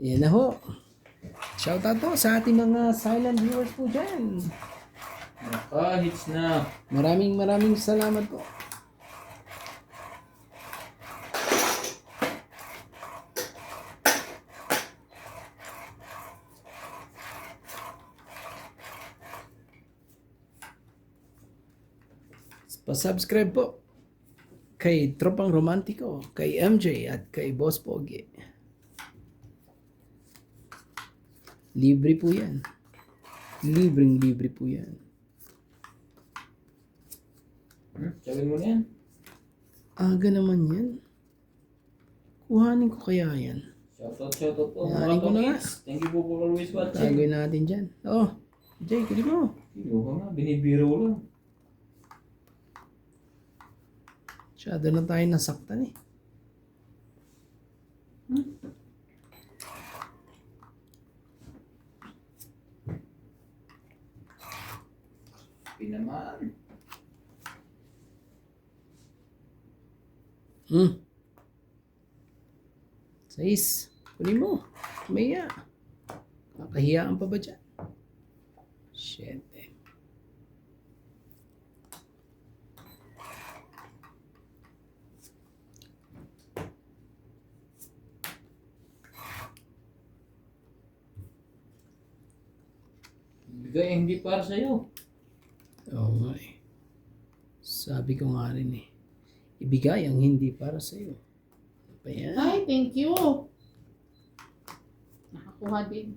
Yan na ho. Shoutout po sa ating mga silent viewers po dyan. Hits na. Maraming salamat po. Pa-subscribe po kay Tropang Romantiko, kay MJ at kay Boss Pogi. Libre po yan. Libre po yan. Sabihin mo na yan. Aga naman yan. Kuhanin ko kaya yan. Shoutout po. Yarin ko na nga. Thank you po for always watching. Tagay natin dyan. Oh, Jay, kunin mo. Kinuha nga, binibiro lang. Masyado na tayo nasaktan eh. Pinaman. Sais. Kunin mo. Maya. Kakahiyaan pa ba dyan? Shit eh. Bigay hindi para sa'yo. Oo nga eh. Sabi ko nga rin eh. Ibigay ang hindi para sa'yo. Ano pa yan? Ay, thank you. Nakakuha din.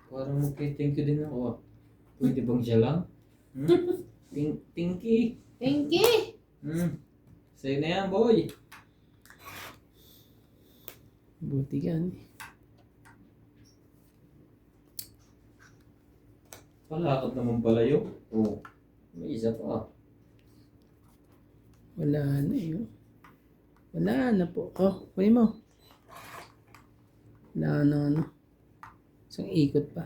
Parang mag-thank you din ako. Pwede bang siya lang? Tinky. Thank you. Sa'yo na yan, boy. Buti yan eh. Palakad naman pala yun. Oo. May isa pa. Wala na eh. Oh. Wala na po. Oh, kunin mo. Wala na ano. Isang ikot pa.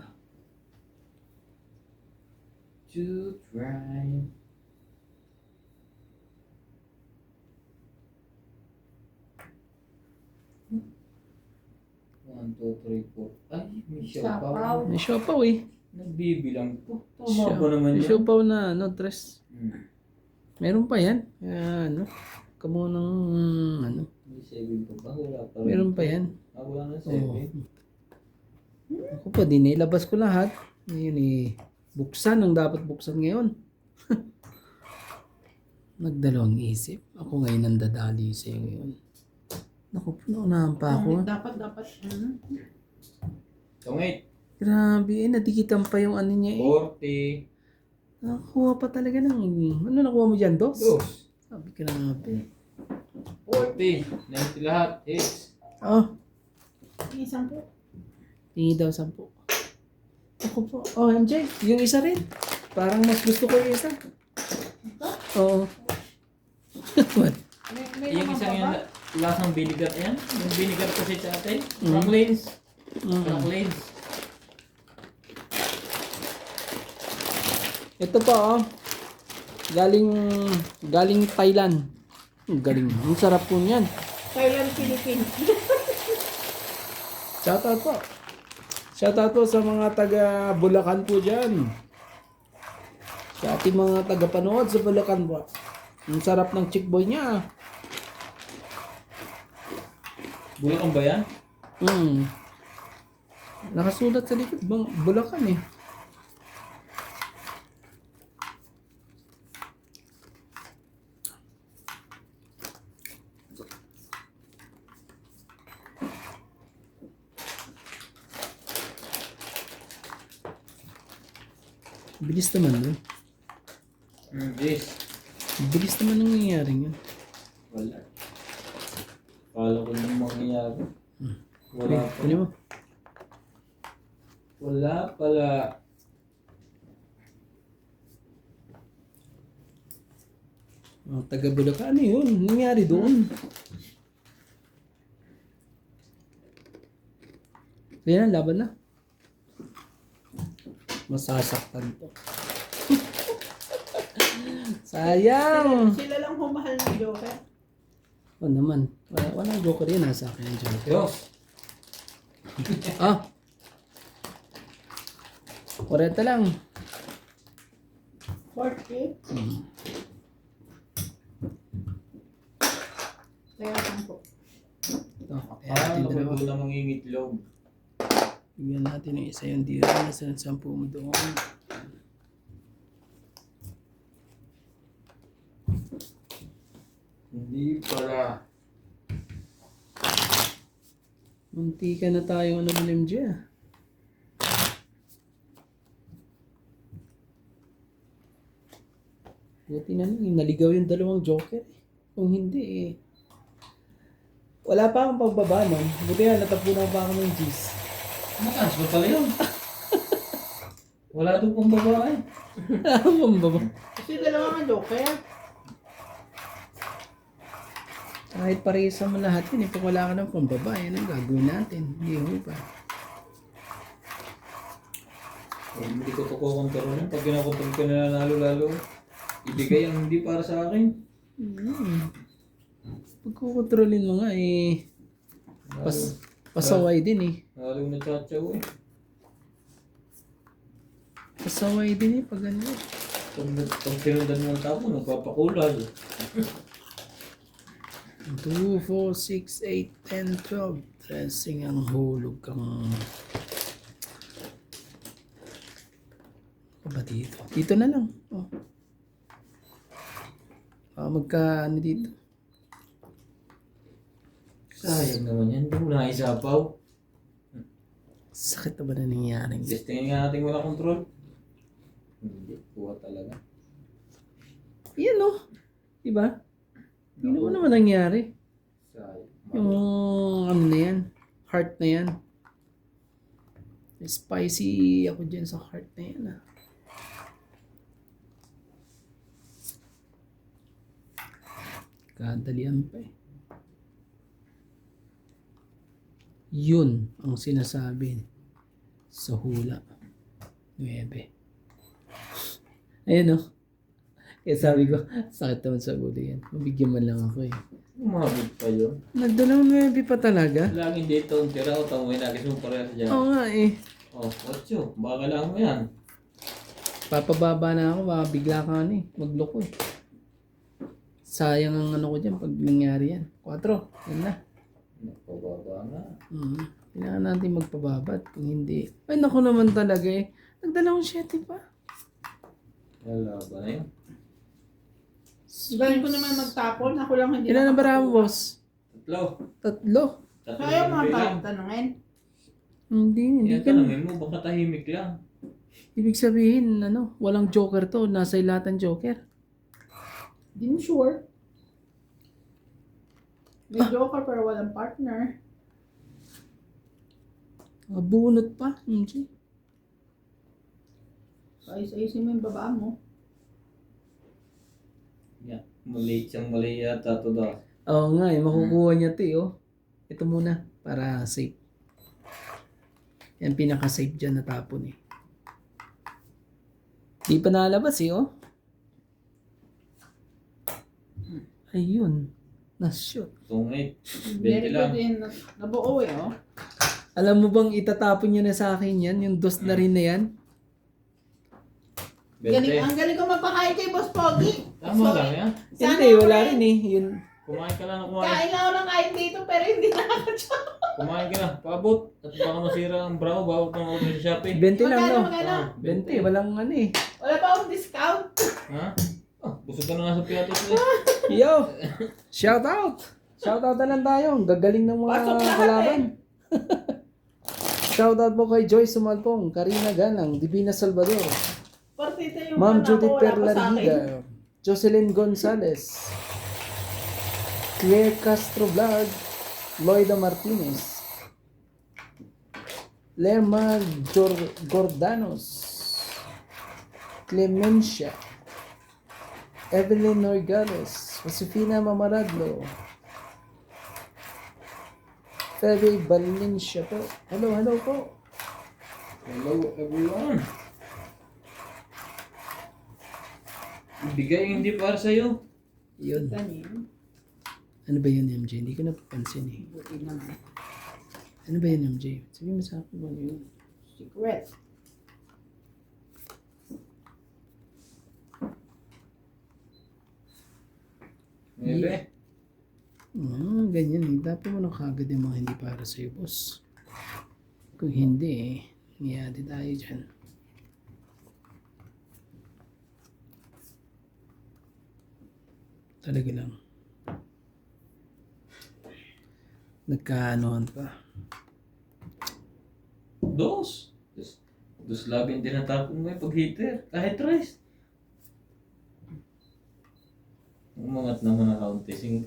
To try. One, two, three, four. Ay, may siopaw. May siopaw eh. Nagbibilang po. Tama ba naman May yan? siopaw na ano, tres. Hmm. Meron pa yan. Ano. Kamo ng ano. May 7 pa ba? Wala pa rin. Meron pa yan. Wala na 7. Oo. Ako pa din nilabas ko lahat. Ngayon eh. Buksan ang dapat buksan ngayon. Nagdalawang isip. Ako ngayon ang dadali sa'yo ngayon. Naku, naunahan pa ako. Dapat. Tungit. Grabe eh, nadikitan pa yung ano niya eh. 40. Nakuha pa talaga ng... Ano nakuha mo dyan, dos? Dos. Sabi ka grabe. 40. 90 lahat. Hits. Oh, Isang po. tingin daw 10. Ako po. Oh, MJ, yung isa rin. Parang mas gusto ko yung isa. Oo. What? May Yung naman isang pa ba? yung lasang vinegar yan. Yung vinegar kasi sa atin. Franklins. Franklins. Ito pa oh. Galing Thailand. Galing. Ang sarap po niyan. Thailand, Philippines. Shoutout po. Shoutout po sa mga taga Bulacan po dyan. Sa ating mga taga-panood sa Bulacan po. Ang sarap ng chick boy niya. Bulacan ba yan? Nakasulat sa likod. Bulacan eh. Bilis naman yun. This. Bilis naman ang nangyayari yun. Wala. Kala ko nang mangyayari. Wala pa. Kunin mo. Wala pala. Oh, taga Bulacan. Ano yun? Nangyari doon. Ayan, laban na. Masasaktan to. Sayang! Sila lang humahal ng Joker. O naman. Walang joker yan. Nasa akin yung joker. Diyos. Ah. 40 lang. 40. Hmm. Kaya 10. Ito, kaya Parang natin ako dalawa. doon na mangingitlog. Bigyan natin yung isa yung dito. Nasa 10 mo doon. Hindi pala. Munti ka na tayo ano ng MJ ah. Buti na lang, naligaw yung dalawang joker eh. Kung hindi eh. Wala pa akong pagbaba nun. Buti nga, natapunan pa ako ng G's. Mataas ba pala yun? Wala doon pong babae. Ang baba. Kasi dalawa nga joker. Kahit parehisa mo lahat yun, eh, pag wala ka ng pambaba, yan ang gagawin natin. Hindi mo pa. Hindi ko to kukontrolin. Pag kinakontrol ko na lalo-lalo, ibigay ang hindi para sa akin. Pag kukontrolin mo nga eh, pasaway din eh. Lalo na tsatsaw eh. Pasaway din eh pag ano. Pag sinundan mo ang tapo, nagpapakulay. 2, 4, 6, 8, 10, 12. Dressing ang hulog kang... Ano ba dito? Dito na lang. Oh. Magka ano dito? Sayang naman yan. Hindi mo na isapaw. Sakit na ba na nangyari? Tingnan nga natin wala control. Hindi. Kuha talaga. Yan oh. Diba? Tingnan mo naman nangyari. Sayang. Yung ano na yan. Heart na yan. Spicy ako dyan sa heart na yan ah. Kadalian pa eh. Yun ang sinasabi sa hula. 9. Ayan oh. Kaya sabi ko, sakit naman sa ulo yan. Mabigyan man lang ako eh. Umabot pa yun. Nagdalang 9 pa talaga? Laging dito ang tira o tamoy na kasi mo parehas dyan. Oo nga eh. Oh, 8. Baka kailangan mo yan. Papababa na ako, baka bigla ka ano eh. Magloko eh. Sayang ang ano ko dyan pag nangyari yan. 4. Yan na. Napababa na. Kailangan natin magpababat. Kung hindi. Ay naku naman talaga eh. Nagdalawang 7 pa. Wala ba na yun? Galing ko naman magtapon. Ako lang hindi. Ilan na bara mo, nakakakuha. boss? 3. 3. Kaya mga lang. tanongin. Hindi Yan, ka na. tanongin mo, baka tahimik lang. Ibig sabihin, ano, walang joker to. Nasa lahat ng joker. Hindi mo sure. May joker pero walang partner. Bunot pa. Hindi. Ayos-ayosin mo yung baba mo. Yan. Mali siyang mali yata to daw. Oo nga eh. Makukuha niya to eh. Oh. Ito muna. Para safe. Yan pinaka-safe dyan natapon eh. Di pa nalabas eh oh. Ayun. Na-shoot. Tungit. 20 Very lang. good din. Nabuo eh oh. Alam mo bang itatapon niya na sa akin yan? Yung dos na rin na yan? Galing, 20. ang galing ko magpakain kay Boss Pogi. Tama lang yan. Sana Hindi, wala friend. rin eh. Yun. Kumain ka lang na kumain. Kain lang ako ng kain dito pero hindi nakakatsa. Kumain ka na. Paabot. At baka masira ang brow. Bawag kang order sa Shopee. 20 lang no? Magkano? 20. Walang ano eh. Wala pa akong discount. Ha? Oh, busog ka na nga sa piatos eh. Yo! Shout out! Shout out na lang tayo. Ang gagaling ng mga Pasok lahat kalaban. Shout out po kay Joyce Sumalpong, Karina Ganang, Divina Salvador, Partita yung Ma'am ano, Judith wala pa sa akin. Perlarida, Jocelyn Gonzalez, Claire Castro Vlog, Loida Martinez, Lerma Gordanos, Clemencia, Evelyn Norgales, Josefina Mamaradlo, Febe Valencia po. Hello po. Hello everyone. Ibigay hindi para sa'yo. Yun. Ganyan. Ano ba yun, MJ? Hindi ko napapansin eh. Buti naman. Ano ba yun, MJ? Sabi mo sa akin ano yun. Secret. Ebe. Ganyan eh. Dapat mo na kagad yung mga hindi para sa'yo, boss. Kung hindi eh, nangyari tayo dyan. Talaga lang. Nagkaanohan pa. Dos. Dos lagi yung tinatapon mo yung pag-heater. Kahit rice. Umangat naman ang kaunti. 5.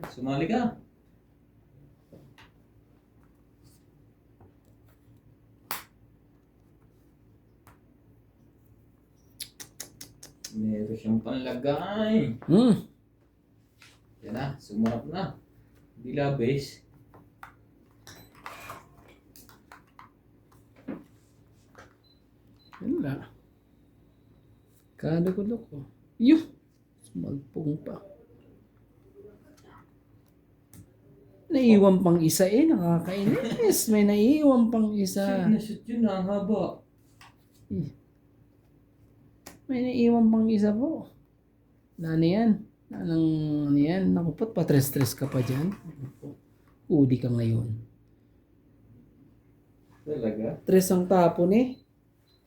Sumali ka. Meron siyang panlagay. Yan na, sumarap na. Hindi labis. Wala. Kada-gulo ko. Yuh! Sumalpong pa. Naiwan pang isa eh. Nakakainis. May naiwan pang isa. Shoot na shoot yun na, ang haba. May naiwan pang isa po. Ano yan? Ano yan? Nakupot, patres-tres ka pa dyan. Uli ka ngayon. Talaga? Tres ang tapon eh.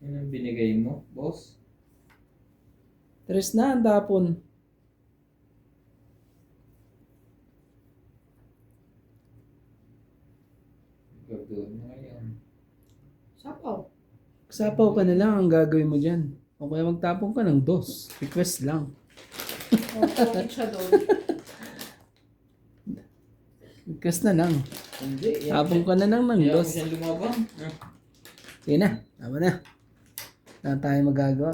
Yan ang binigay mo, boss. Tres na ang tapon. Gagawin mo ngayon. Sapaw. Sapaw ka na lang ang gagawin mo dyan. O kaya magtapon ka ng 2. Request lang. Okay siya doon. Request na lang. Hindi. Tapon ka na lang ng Kaya mo 2. siyang lumabang. Sige na. Tama na. Wala tayo magagawa.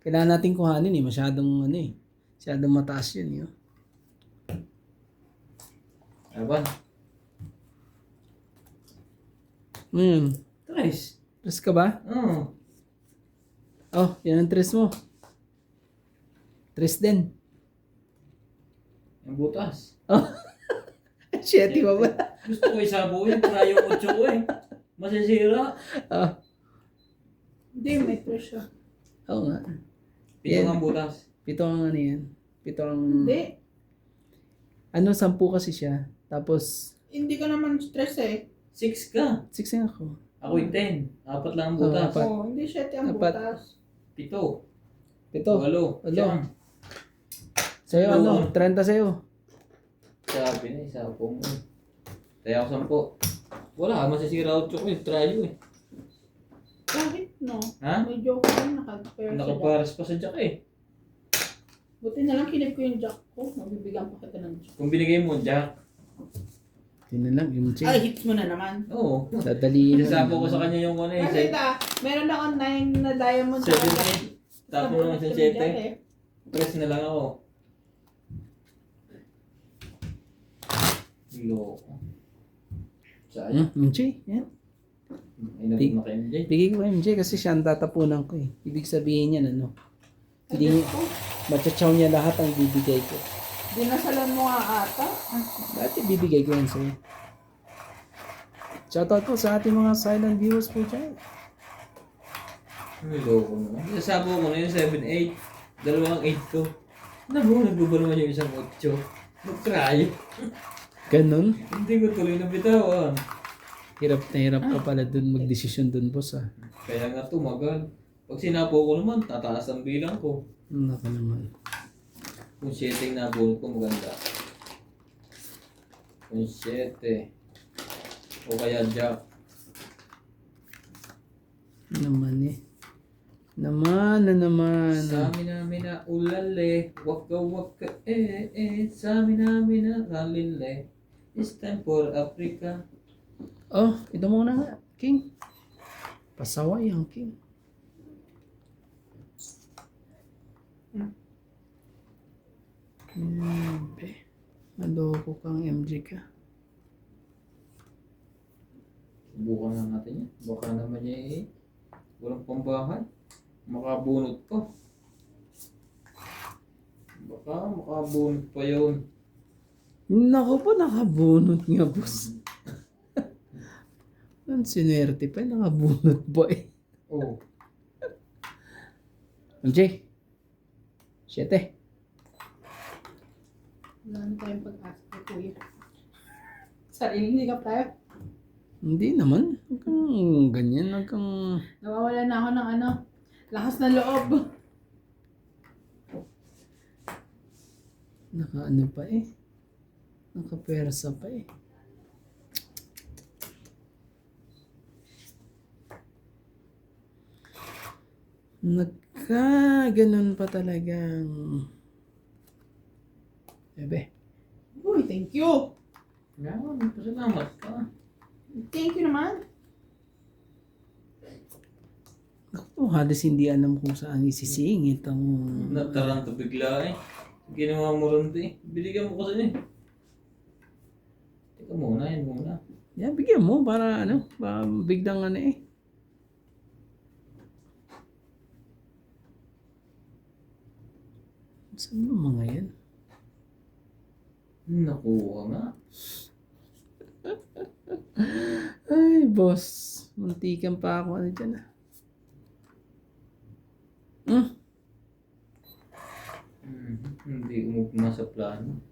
Kailangan natin kuhanin eh. Masyadong masyadong mataas yun. Yun. Aban. Tres. Tres ka ba? Oo. Oh, yan ang tres mo. Tres din. Yung butas. Oh. Shitty ba ba? Gusto ko isabaw yun. Para yung 8 ko eh. Masisira. Oh. Hindi, may pressure. Oo nga. 7 ang butas. 7 ang ano yan. 7 ang... Hindi. 10 kasi siya. Tapos, Hindi ka naman stress eh. 6 ka. 6 nga ako. Ako yung 10. 4 lang ang butas. Apat. Oo, hindi 7 ang Apat. butas. 7. 7. 8. Siyam. Sa'yo ano? Oo. 30 sa'yo. Sabi na, isabaw mo. Kaya ako 10. Wala, masisira 8 ko eh. Tryo eh. Kahit no. Ha? May joke lang naka-pair sa jack. Nakaparas pa sa jack eh. Buti na lang kinip ko yung jack ko. Mabibigyan pa kita ng jack. Kung binigay mo, jack. Yun na lang. Yung Ay, check. hits mo na naman. Oo. Dadaliin mo. Isasapo ko sa kanya yung ano eh. Kasi meron akong 9 na diamond. 7, 8. Tapos naman sa 7. Press na lang ako. Loko. Sayang. MJ. Yan. Inabot na kay MJ. Bigay ko kay MJ kasi siya ang tatapunan ko eh. Ibig sabihin niya ano. Hindi niya, machachaw niya lahat ang bibigay ko. Dinasalan mo nga ata. Dati bibigay ko yan sa'yo. Shoutout po sa ating mga silent viewers po dyan. Loko naman. Nasabo ko na yung 7, 8. Dalawang 8 ko. Nagbuba naman yung isang 8. Mag-try. Ganun. Hindi ko tuloy na bitawan. Hirap na hirap ka pala dun magdesisyon dun boss ah. Kaya nga tumagal. Pag sinapo ko naman, tataas ang bilang ko. Naka naman. Kung 7 na bunot ko maganda. Kung 7. O kaya jack. Naman eh. Naman na naman. Sa amin namin na ulale. Waka waka Sa amin namin na kalile. It's time for Africa. Oh, ito muna nga. King. Pasaway ang King. Maloko kang MJ ka. Subukan na natin yan. Baka naman niya walang pambahay. Makabunot pa. Baka makabunot pa yun. Naku po, nakabunot nga, boss. Ang sinwerte pa, nakabunot po eh. Oh. MJ. 7. Wala na tayong pag-asa kay kuya. Sariling higap tayo. Hindi naman. Huwag kang ganyan. Huwag kang... Nawawala na ako ng ano, lakas ng loob. Naka-ano pa eh. Naka-persa pa eh. Nagka-ganon pa talagang... Ebe. Uy, thank you. Yan, pasalamat ka. Thank you naman. Ako, halos hindi alam kung saan isisingit ang... Nataranta bigla eh. Ginawa mo rin ito eh. Binigyan mo kasi eh. Teka muna, yan muna. Yan, bigyan mo para ano, para biglang ano eh. Saan mo mga yan? Nakuha nga. Ay, boss. Muntikan pa ako ano dyan ah. Hindi umugma sa plano.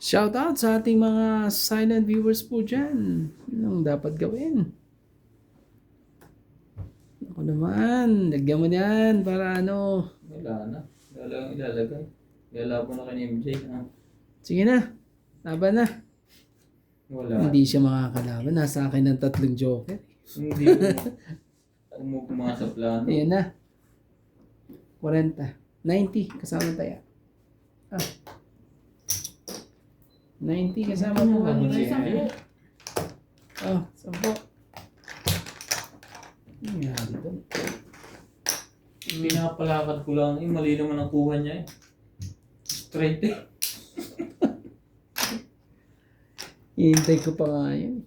Shout out sa ating mga silent viewers po dyan. Yun ang dapat gawin. Ako naman, lagyan mo yan para ano. Wala na. Wala lang ilalagay. Ilalabo na kay MJ. Ha? Sige na, laban na. Wala. Hindi siya makakalaban. Nasa akin ng 3 joker. Hindi umugma sa plano. Ayan na. 40. 90 kasama tayo. Ah. 90 kasama po. Ano May siya? 10. Oh, 10. Ano nangyari doon? Pinapalakad ko lang eh. Mali naman ang kuha niya eh. Straight eh. Hihintay ko pa nga yun.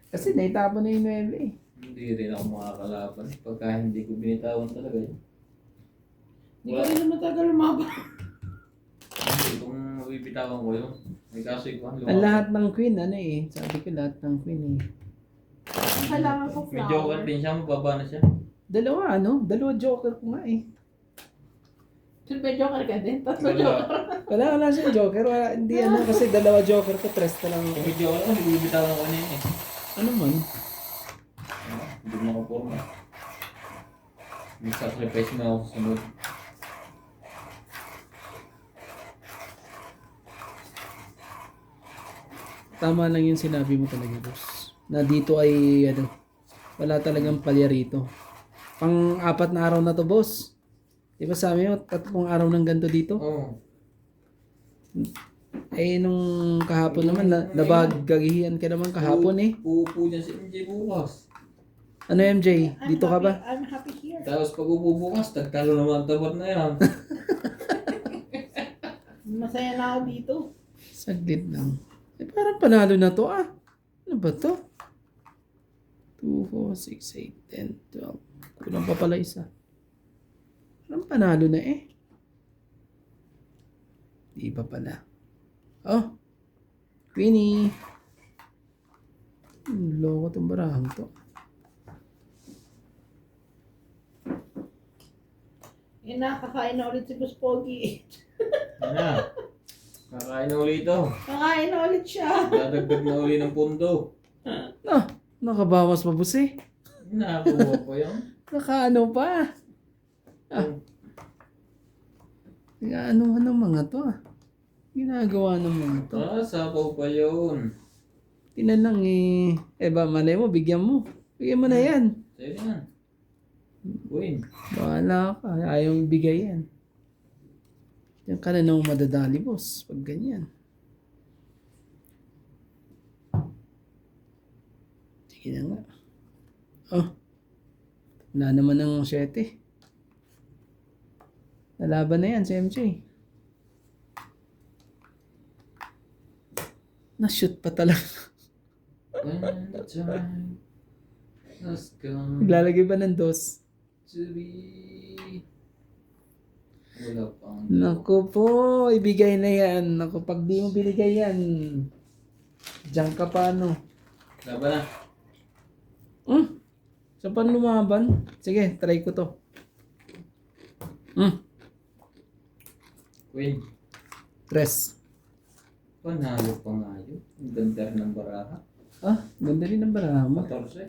Kasi naitapon na yung 9 eh. Hindi rin ako makakalaban. Pagka hindi ko binitawan talaga yun. Hindi ko rin naman talaga lumaban. Hindi, kung mabibitawan ko yun. May kaso ikaw. Ang lahat ng queen, ano eh. Sabi ko lahat ng queen eh. Ang kailangan ko May joker flower. din siya. Mababa na siya. Dalawa ano? Dalawa joker ko nga eh. Silver joker ka din? Tatlo Wala. joker. Wala siyang joker. Wala, hindi ano kasi dalawa joker ko. 3 na lang Kung ako. may joker ako, hindi ko bibitawan ko na yun eh. Ano man? Hindi mo nakaporma. May sacrifice na ako sa sunod. Tama lang yung sinabi mo talaga, boss. Na dito ay, ano, wala talagang palya rito. Pang-4 na araw na to, boss. Di ba sabi mo, 3 araw ng ganito dito? Oo. Eh, nung kahapon naman, nabagagihan ka naman kahapon eh. Uupo dyan si MJ bukas. Ano MJ? Dito ka ba? I'm happy here. Tapos pag upo bukas, tagtalo naman ang tapat na yan. Masaya na ako dito. Saglit lang. Eh, parang panalo na to ah. Ano ba to? 2, 4, 6, 8, 10, 12. Kulang pa pala isa. Parang panalo na eh. Di ba pala? Oh. Queenie. Loko tong barahang to. Eh, nakakain na ulit si Boss Pogi. Yan na. Kakain na ulit ito. Kakain na ulit siya. Dadagdag na uli ng pundo. Ah, nakabawas pa boss eh. Nakakuha ko yun. Nakaano pa. Ano ng mga to ah. Ginagawa ng mga to. Sapaw pa yun. Tinan lang eh. Eh ba, malay mo, bigyan mo. Bigyan mo na yan. Sa'yo yan. Win. Bahala ka. Ayaw ibigay yan. Yan ka na nang madadali, boss. Pag ganyan. Sige na nga. Oh. Wala naman ng 7. Nalaban na yan si MJ. Na-shoot pa talaga. When the time has gone Naglalagay ba ng dos? to be. Wala pang. Naku po, ibigay na yan. Naku, pag di mo binigay yan, diyan ka pa ano. Laban na. Sa pan lumaban? Sige, try ko to. Queen. Tres. Panalo pa nga yun. Ang ganda rin ng baraha. Ganda rin ng baraha mo. 14.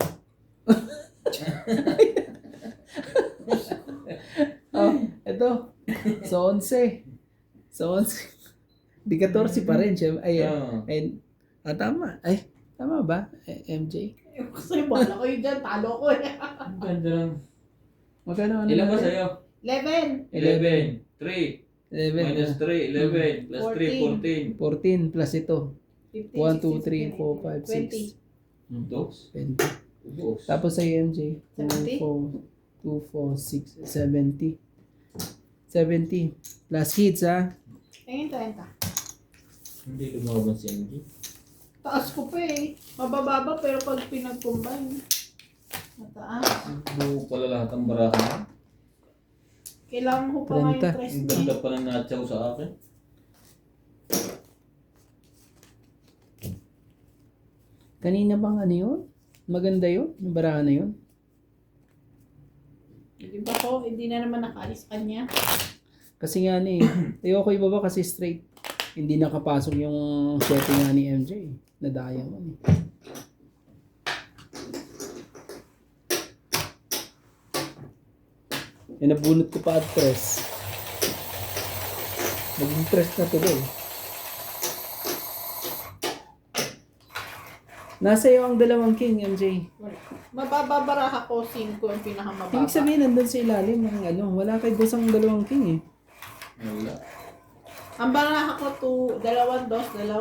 Ito. So, 11. So, 11. Di 14 pa rin siya. Tama. Tama ba? MJ? Kasi wala kayo dyan, talo ko eh. Ang ganda lang. Magkano? Ilan ba sa'yo? 11. 11. 3. 11. Minus 3. 11. Plus 3. 14. 14 plus ito. 15, 1, 2, 3, 16, 4, 5, 6. 2. 20. 2. Tapos sa MJ, 70? 2, 4, 6, 70. 70. Plus hits, ha? Tingin 30. Hindi lumaban si MG. Taas ko pa eh. Mabababa pero pag pinag-combine. Mataas. Buo pala lahat ng baraha. Kailangan ko pa nga yung 30. tres Ang niya. ganda pa ng natsaw sa akin. Kanina bang ano yun? Maganda yun? Yung baraha na yun? Di ba ko? Hindi na naman nakaalis kanya. Kasi nga ni, ayoko ibaba kasi straight. Hindi nakapasok yung setting nga ni MJ. Nadaya mo ni. Yan nabunot ko pa at tres. Naging tres na tuloy. Nasa iyo ang dalawang king, MJ. Wala. Mabababaraha ko 5 ang pinakamababa. Ibig sabihin nandun sa ilalim ng ano. Wala kay dos ang dalawang king eh. Wala. Ang baraha ko 2, 2, 2, 3,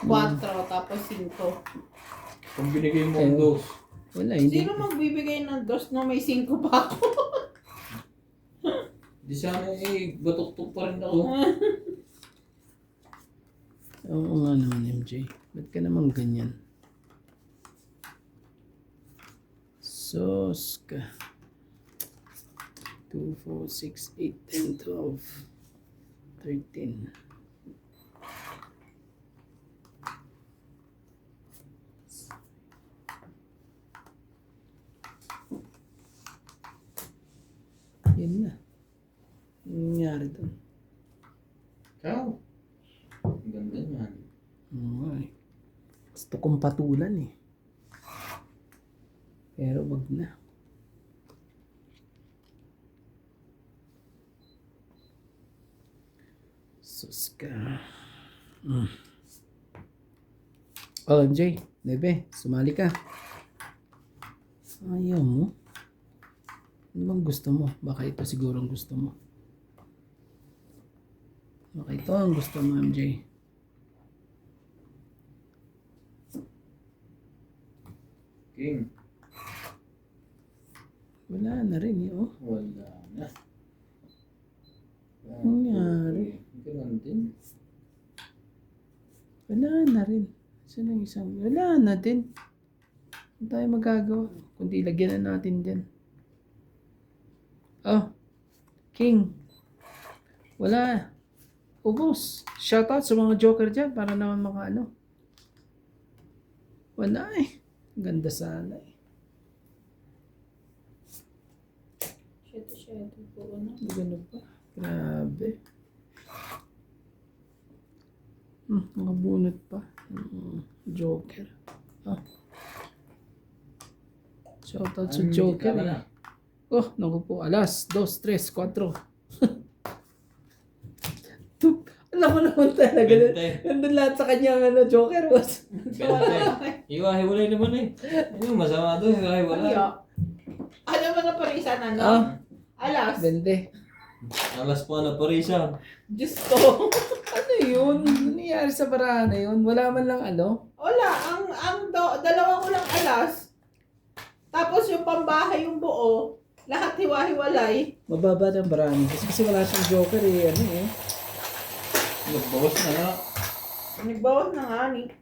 4, tapos 5. Kung binigay mo ang dos. Wala, hindi. Sino magbibigay ng 2 no may 5 pa ako? Di sana batok-tok pa rin ako. Oo nga naman, MJ. Ba't ka naman ganyan? Sos ka. 2, 4, 6, 8, 10, 12, 13. Yan na. Ano nangyari doon? Ikaw. Ang ganda niyan. Ay. Gusto kong patulan eh. Pero wag na. Sus ka. Oh, MJ. Bebe, sumali ka. Ayaw mo. Ano bang gusto mo? Baka ito siguro ang gusto mo. Baka ito ang gusto mo, MJ. King. Wala na rin eh, oh. Wala na. Ano nangyari? Ganun din. Wala na rin. Saan ang isang? Wala na din. Ano tayo magagawa? Kundi lagyan na natin dyan. Oh. King. Wala. Ubos. Shoutout sa mga joker dyan para naman makaano. Wala eh. Ganda sana eh. Shit, puro na. Ganda pa. Grabe. Mga bunot pa. Joker. Shoutout sa Joker. Tama na. Oh, naku po. Alas, 2, 3, 4. Alam mo naman talaga. Nandun lahat sa kanya Joker was. Hiwa-hiwalay naman eh. Ano masama doon? Hiwa-hiwalay. Alam mo na parisan ano? Alas. 20. Alas pa na parisa. Diyos ko. Ano yun? Ano nangyari sa barahan na yun? Wala man lang ano? Wala. Dalawa ko lang alas. Tapos yung pambahay yung buo. Lahat hiwa-hiwalay. Mababa ng barahan. Kasi wala siyang Joker eh. Ano eh. Nagbawas na nga. Nagbawas na nga ni.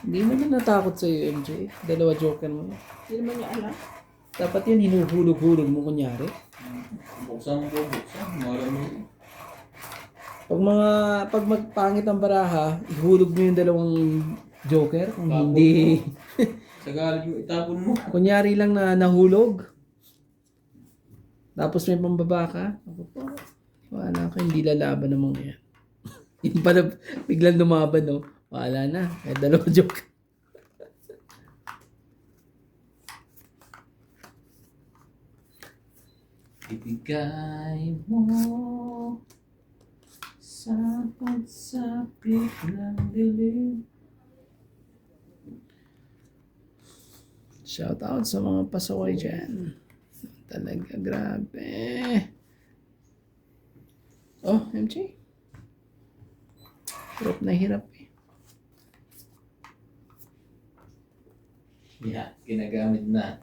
Hindi naman natakot sa'yo, MJ. Dalawa Joker mo. Hindi naman niya alam. Dapat yun hinuhulog-hulog mo kunyari. Buksan mo po, buksan. Malamig. Pag magpangit ang baraha, ihulog mo yung dalawang joker. Kung Tapon hindi, Sa galing mo, itapon mo. kunyari lang na nahulog. Tapos may pambaba ka. Ako po, wala ka, hindi lalaban ng mga yan. Yung pala, biglang lumaban, no? Wala na. Kahit dalawang joker. Ibigay mo sa pagsapit ng dilim. Shout out sa mga pasaway dyan. Talaga, grabe. Oh, MJ. Hirap na hirap eh. Yeah, ginagamit na.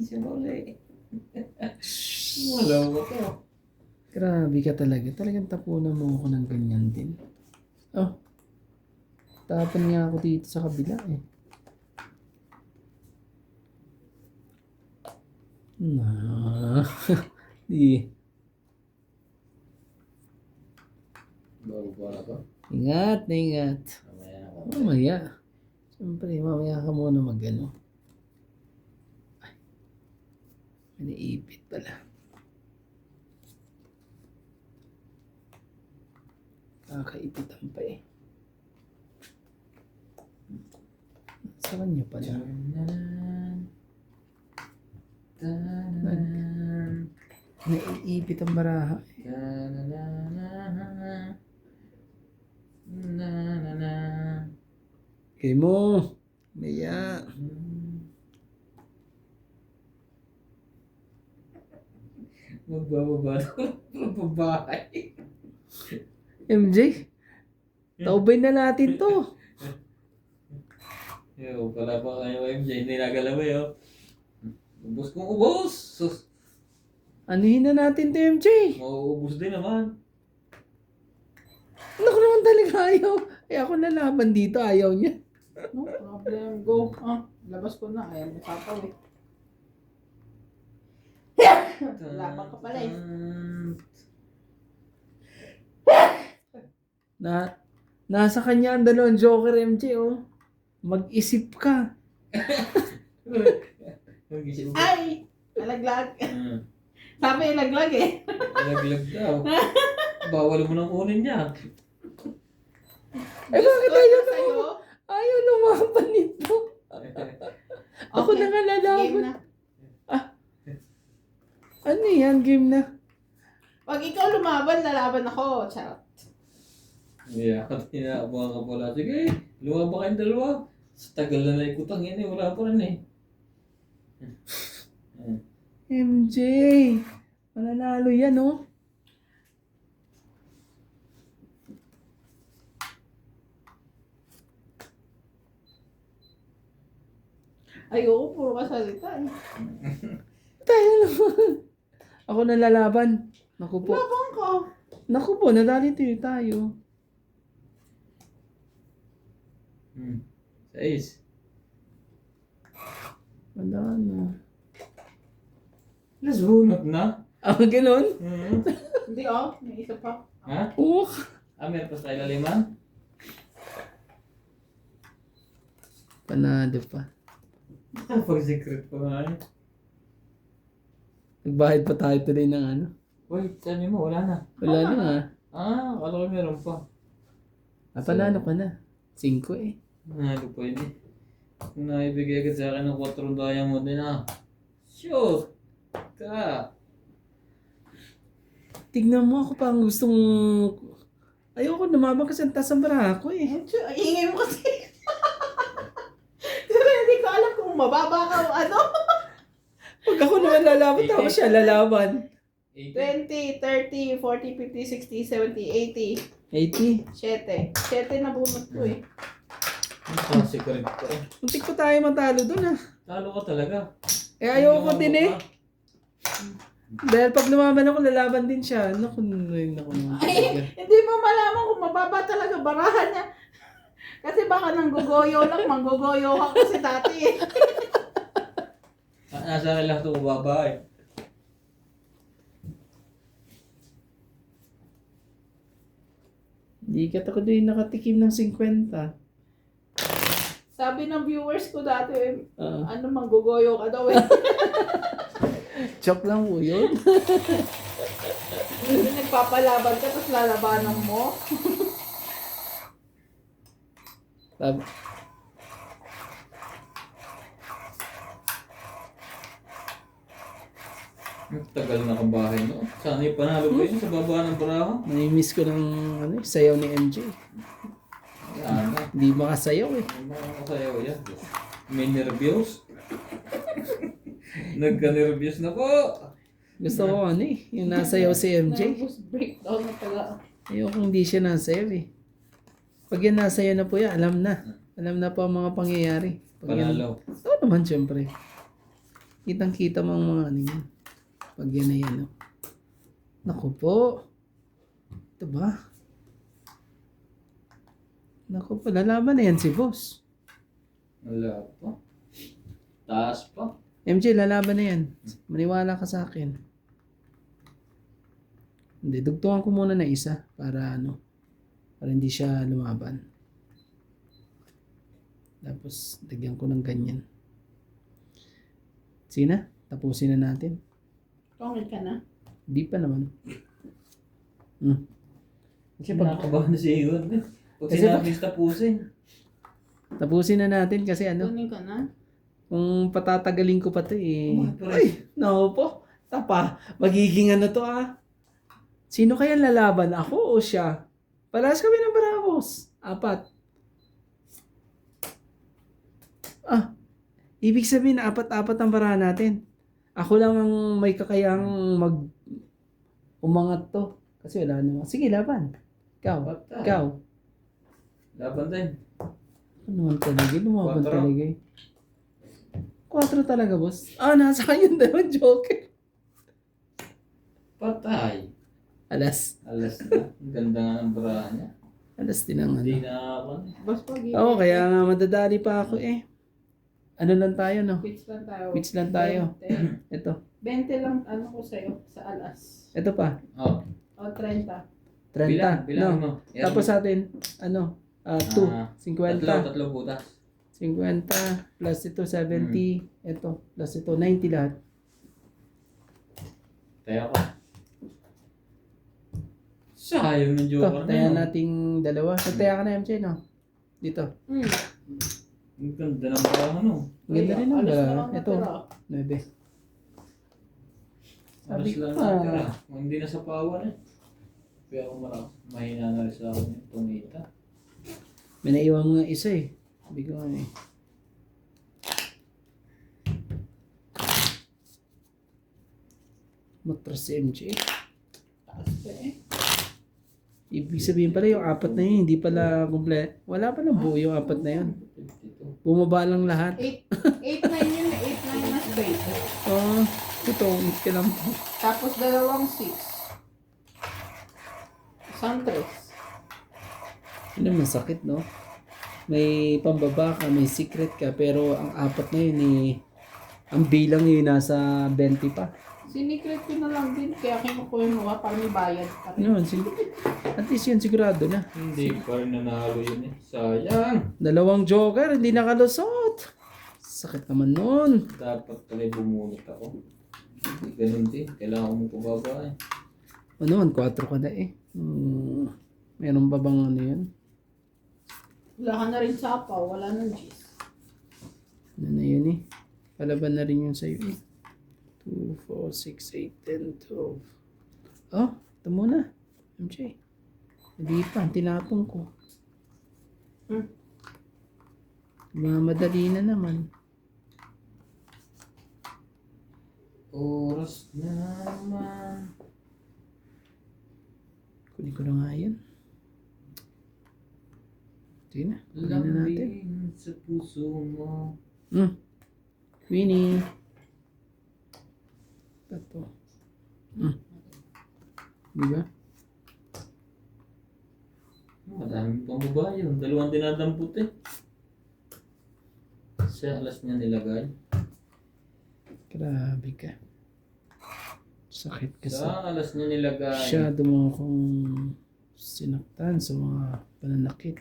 Siya uli. Wala mo to. Grabe ka talaga. Talagang tapunan mo ako ng ganyan din. Oh. Tapon niya ako dito sa kabila eh. Na. Di. Bago pa na to. Ingat na ingat. Mamaya na ako. Mamaya. Siyempre, mamaya ka muna mag-ano. Ay. May naipit pala. Kakaipitan pa eh. Sa kanya pala. Naiipit ang baraha. Kay mo. Maya. Magbababa ako ng babae. MJ. Taubay na natin to. Yo, pala pa kayo MJ, hindi nagalaw eh. Ubus kong ubus! Sus, Anuhin na natin to MJ. mauubos din naman. Ano ko naman talaga ayaw. Eh ako nalaban dito. Ayaw niya. No problem. Go. Ah, labas ko na. Ayan, nasapaw eh. Laban ka pala eh. Nasa kanya ang dalawang joker MJ oh. Mag-isip ka. Mag-isip ko. Ay! Nalaglag. Hmm, Sabi nalaglag eh. Laglag daw. Bawal mo nang kunin yan. Eh bakit ayaw na sa'yo? ayaw lumaban nito? Ako Okay, na nga game lalaban. na. Ano yan? Game na. Pag ikaw lumaban, lalaban ako. Charot. Yeah, tinaabuhan ka pala. Sige, lumaba kayong dalawa. Sa tagal na naikutang yan eh, wala pa rin eh. MJ. Mananalo yan oh. Ayoko, puro kasalita eh. Tayo naman. Ako na lalaban. Naku po. Laban ko. Naku po, nadali tayo. Sais. Wala na. Nasbunot na. Ah, ganun? Hindi oh, may isa pa. Ha? Oo. Meron pa sa ilaliman? Panado pa. Pag-secret pa nga eh. Nagbahid pa tayo tuloy ng ano. Wait, sabi mo, wala na. Wala na nga. Akala ko meron pa. Panalo ka na. 5 eh. Ano pwede? Kung naibigay agad sa akin ng 4 diamond din Shoot! Ka! Tignan mo ako pang gustong... Ayoko lumabang kasi ang taas ang baraha ko eh. Ingay mo kasi. Pero hindi ko alam kung mababa ka o ano. Pag ako naman lalaban, tapos siya lalaban. 20, 30, 40, 50, 60, 70, 80. 80. 7 na bunot ko eh. Ang secret ko eh. Muntik pa tayo matalo dun ah. Talo ka talaga. Eh ayoko din eh. Dahil pag lumaban ako, lalaban din siya. Naku naman. Ay, hindi mo malaman kung mababa talaga barahan niya. Kasi baka nanggugoyo lang, manggugoyo ka kasi dati eh. nasa akin lang ito babae. Hindi ka ako din nakatikim ng 50. Sabi ng viewers ko dati, Ah. ano, manggugoyo ka daw eh. Joke lang po yun. Yung nagpapalaban ka, tapos lalabanan mo. Sabi, Ang tagal na kabahay, no? Sana yung panalo ko yun sa baba ng baraha. nai-miss ko ng ano, sayaw ni MJ. Yan na. Hindi makasayaw eh. Ang mga kasayaw yan. May nervyos. Nagka-nervyos na po. Gusto ko ano eh, yung nasayaw si MJ. Nervous breakdown na pala. Ayoko hindi siya nasayaw eh. Pag yan nasayaw na po yan, alam na. Alam na po ang mga pangyayari. Pag yan, Panalo. oo naman syempre. Kitang-kita mo ang mga ano yan. Pag yan na yan. Oh. Naku po. Ito ba? Naku po, lalaban na yan si boss. Wala pa. Taas pa. MJ, lalaban na yan. Maniwala ka sa akin. Hindi, dugtungan ko muna na isa para ano, para hindi siya lumaban. Tapos, dagyan ko ng ganyan. Sige na, tapusin na natin. Tungkol ka na. Hindi pa naman. Kasi pag Kinakabahan na si Iwan. Pag Kasi sinabi tapusin. tapusin na natin kasi ano, Tunin ka na. kung patatagalin ko pa to eh. Oh, pre. Ay, no po. Tapa, magiging ano to ah. Sino kaya lalaban? Ako o siya? Palas kami ng Bravos. 4. Ah, ibig sabihin 4-4 ang barahan natin. Ako lang ang may kakayang umangat to. Kasi wala naman. Sige, laban. Ikaw. Patay. Ikaw. Laban din. Ano naman talaga? Lumaban 4. talaga eh. 4 talaga, boss. Ah, nasa kanya naman, joker. Patay. Alas. Alas na. Ang ganda nga ng baraha niya. Alas din ang Hindi ano. na ako. Boss, pag Oo, kaya nga madadali pa ako eh. Ano lang tayo, no? Quits lang tayo. Quits lang tayo. 20. Ito. 20 lang ano ko sa'yo sa alas. Ito pa. Oh. O 30. 30. Bilang no? mo. Yan. Tapos sa atin, ano? 2. 50. Tatlo butas. 50. Plus ito, 70. Ito. Plus ito, 90 lahat. Tayo ko. Sayang ng Ito, joker na taya yun. nating dalawa. Nagtaya ka na, MJ, no? Dito. Ang ganda ng baraha, no? Ang ganda rin ng Alas na bala. lang Ito, natira. 9. Sabi Alas ko lang pa. natira. Kung hindi na sa pawan eh. Kaya ako mahina na rin sa akin yung tumita. May naiwan mo nga isa eh. Sabi ko nga eh. Matras si MJ. Taas pa eh. Ibig sabihin pala yung 4 na yun, hindi pala complete. Wala pa lang buo yung 4 na yun. 52. Bumaba lang lahat. 8-9 yun. 8-9 na straight. Oh, ito, ulit ka lang po. Tapos dalawang 6. Isang 3. Yun ang masakit, no? May pambaba ka, may secret ka, pero ang 4 na yun eh, ang bilang yun nasa 20 pa. Sinikret ko na lang din. Kaya kinukuha mo ka para may bayad pa rin. Yun, at least yun sigurado na. Hindi pa rin nanalo yun eh. Sayang. Dalawang joker, hindi nakalusot. Sakit naman nun. Dapat pala bumunot ako. Ganun din. Kailangan ko mong pababa eh. Ano man, 4 ka na eh. Meron pa bang ano yun? Wala ka na rin sapaw. Wala nang G's. Ano na yun eh. Palaban na rin yun sa'yo eh. 2, 4, 6, 8, 10, 12. Oh, ito muna. MJ. Hindi pa, tinapon ko. Mamadali na naman. Oras na naman. Kunin ko na nga yan. Sige na, kunin na natin. Lambing sa puso mo. Winnie. Ito. Diba? Madaming pambaba yun. Dalawang dinadampot eh. Sa alas niya nilagay. Grabe ka. Sakit kasi. Sa alas niya nilagay. Masyado mo akong sinaktan sa mga pananakit.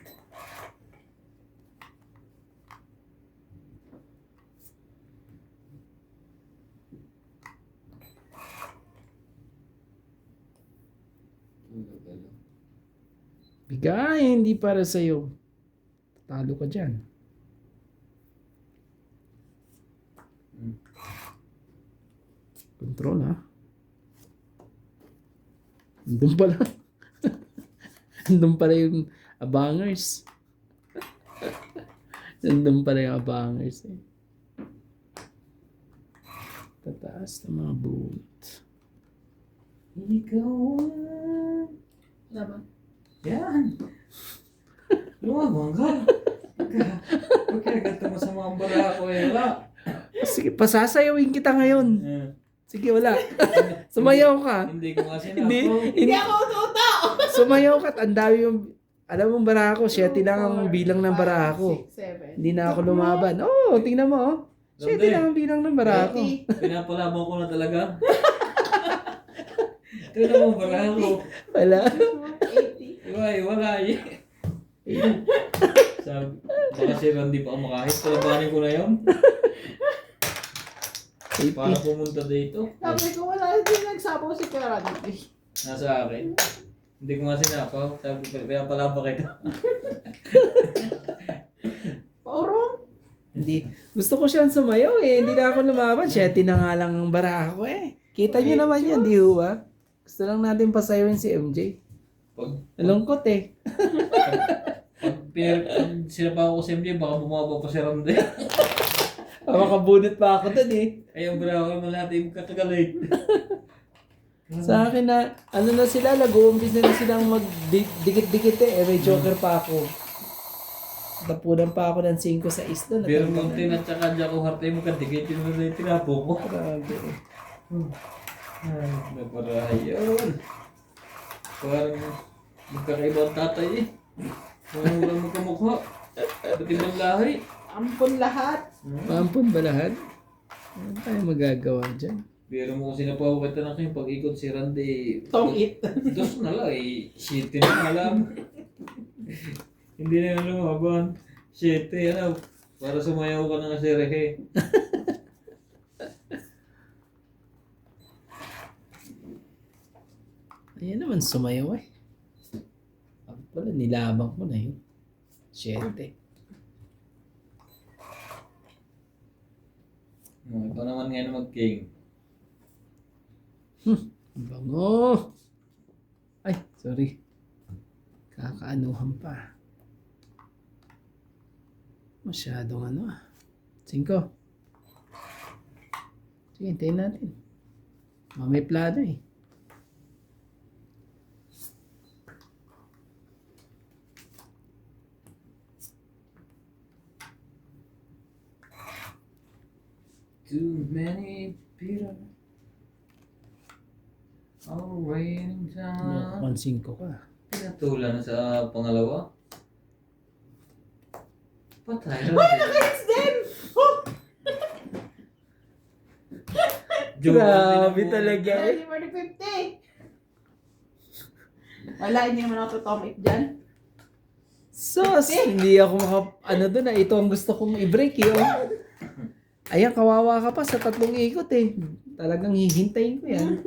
Bigay, hindi para sa'yo. Talo ka dyan. Control, ha? Andun pala. Andun pala yung abangers. Andun pala yung abangers, eh. Tataas ng mga bullet. Ikaw. Laban. Yan. Lumabang ka. Huwag kaya ganito mo sa mga bara ko eh. Wala. Sige, pasasayawin kita ngayon. Sige, wala. Sumayaw ka. Hindi ko kasi na Hindi, ako. Hindi ako tuto! Sumayaw ka at ang dami yung, alam mo baraha ko, 7 lang ang bilang ng baraha ko. 6, 7. Hindi na ako lumaban. Oo, tingnan mo, oh. 7 lang ang bilang ng baraha ko. 80. Pinapalaban ko na talaga. Ito na mo bara ko. Wala. 80. Wala eh. Sabi, baka si Randy pa makahit. Palabanin ko na yun. Para 80. pumunta dito. Sabi ko, wala din nagsabaw si Karandi. Nasa akin. Hindi ko nga sinapaw. Sabi ko, kaya pala ba kita? Paurong. Hindi. Gusto ko siyang sumayaw eh. Hindi na ako lumaban. 7 na nga lang ang baraha ko eh. Kita niyo naman yan, di ba? Gusto lang natin pasayawin si MJ. Pag Nalungkot eh. sinapaw ko si MJ, baka bumaba pa si Randy. Makabunot pa ako dun eh. Ay, ang bara ko naman natin yung katagalit. Sa akin na, ano na sila, nag-uumpis na silang mag-dikit-dikit eh. May joker pa ako. Tapunan pa ako ng 5 sa isla. Pero Mountain at saka Jaco Hartay mo kadikit yung mga na tinapo ko. Grabe eh. Ay, naparahay yun. Parang magkakaiba ang tatay eh. Walang magkamukha. Pati ng lahi. Ampun lahat. Pampun ba lahat? Ano tayo magagawa dyan? Pero mo kung sinapaw kita na kayo pag-ikot si Randy. Tongit. Dos na lang eh. 7 na alam. Hindi na yung lumaban. 7 ano. Para sumayaw ka ng asirehe. Ayan naman sumayaw eh. Ako pala, nilabang ko na yun. 7. Ito naman ngayon mag-king. Bango! Ay, sorry. Kakaanuhan pa. Masyadong ano ah. 5. Sige, hintayin natin. May plano eh. Too many people are raining down. 1-5 ka. Pinatulan sa pangalawa. Patay na. It's them! Oh! Grabe talaga eh. Ready for the 50. Wala, hindi naman ako tutomate dyan. Sus! Hindi ako ano dun ah. Ito ang gusto kong i-break eh. Oh. Ayan, kawawa ka pa sa 3 ikot eh. Talagang hihintayin ko yan.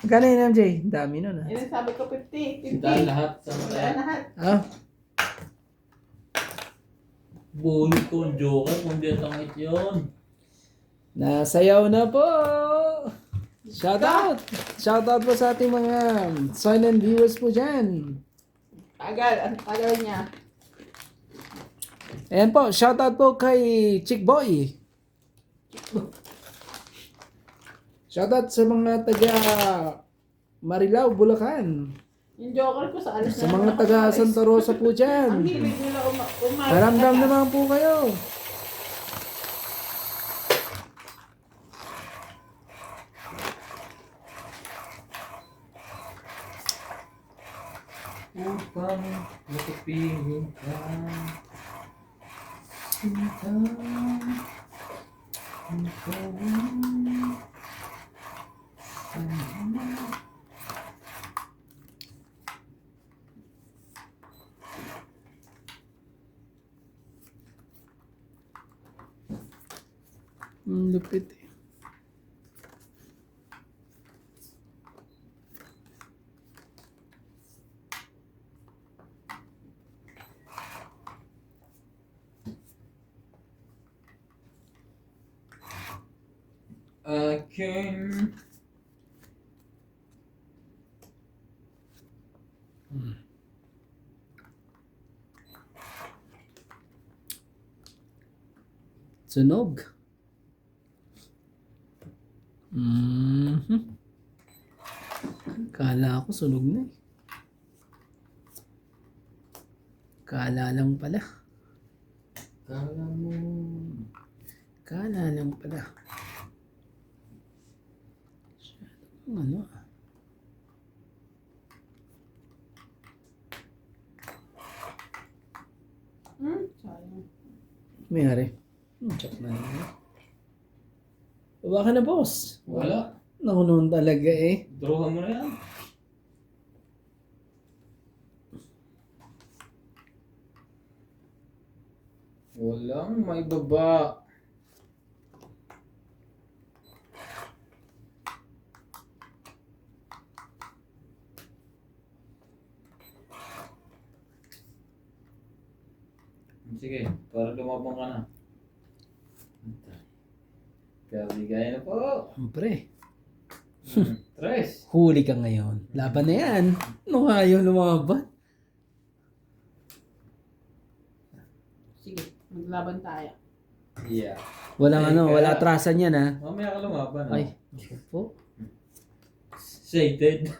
Magkano yun, MJ? Dami nun ah. Yan ang sabi ko 50. Sintahan 50. lahat sa Wala lahat. Ah, bulit ko ang joker kung di tangit yun. nasayaw na po! Shoutout! Shoutout po sa ating mga silent viewers po dyan. Tagal. Ang tagal niya. Ayan po, shoutout po kay Chick Boy. Shoutout sa mga taga Marilao, Bulacan. Yung joker ko sa alas Sa mga taga Santa Rosa po Ang dyan. hilig nila umalis. Maramdam naman po kayo. Upang makapingin ka. Sinta. Lupit eh. Aking Sunog. Mhm. Kala ko sunog na eh. Kala lang pala. kala mo. Kala lang pala. Ano ah. Sayang. Mayari. Check na lang. Baba ka na, boss. Wala. Naku naman talaga eh. Drawhan mo na yan. Walang may baba. Sige, para lumabang ka na. Kabigay na po. Siyempre. Tres. Huli ka ngayon. Laban na yan. Ano nga yung lumaban? Sige, maglaban tayo. Yeah. Walang Ay, ano, kaya- wala atrasan yan ha. Mamaya ka lumaban. Ay, naku po. Sated.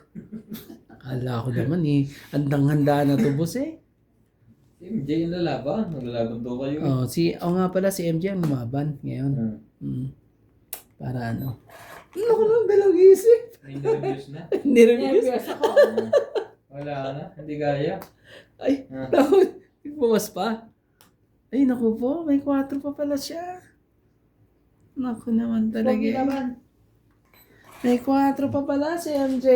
Akala ko naman eh. Handang-handa na to, boss eh. Si MJ yung lalaban. Maglalaban daw kayo. Oh, nga pala si MJ ang lumaban ngayon. Hmm. Para ano. Ano ko lang dalawang isip. May nervous na. Hindi rin yun. Nervyos ako. Wala na. Hindi kaya. Ay, Ah. naku. Nagbawas pa. Ay, naku po. May 4 pa pala siya. Naku naman talaga Pogi eh. naman. May 4 pa pala si MJ.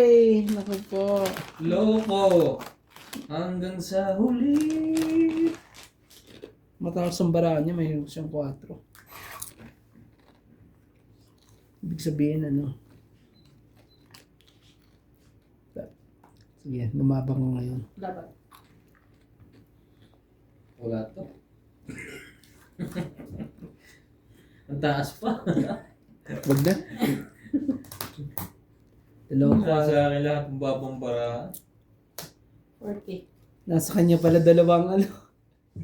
Naku po. Loko. Hanggang sa huli. Matapos ang baraan niya, may siyang 4. Ibig sabihin, ano? Sige, lumabang ko ngayon. Laban. Wala to. Ang taas pa. Wag na. Dalawang Nasa akin lahat ng babang bara. 40. Nasa kanya pala dalawang ano.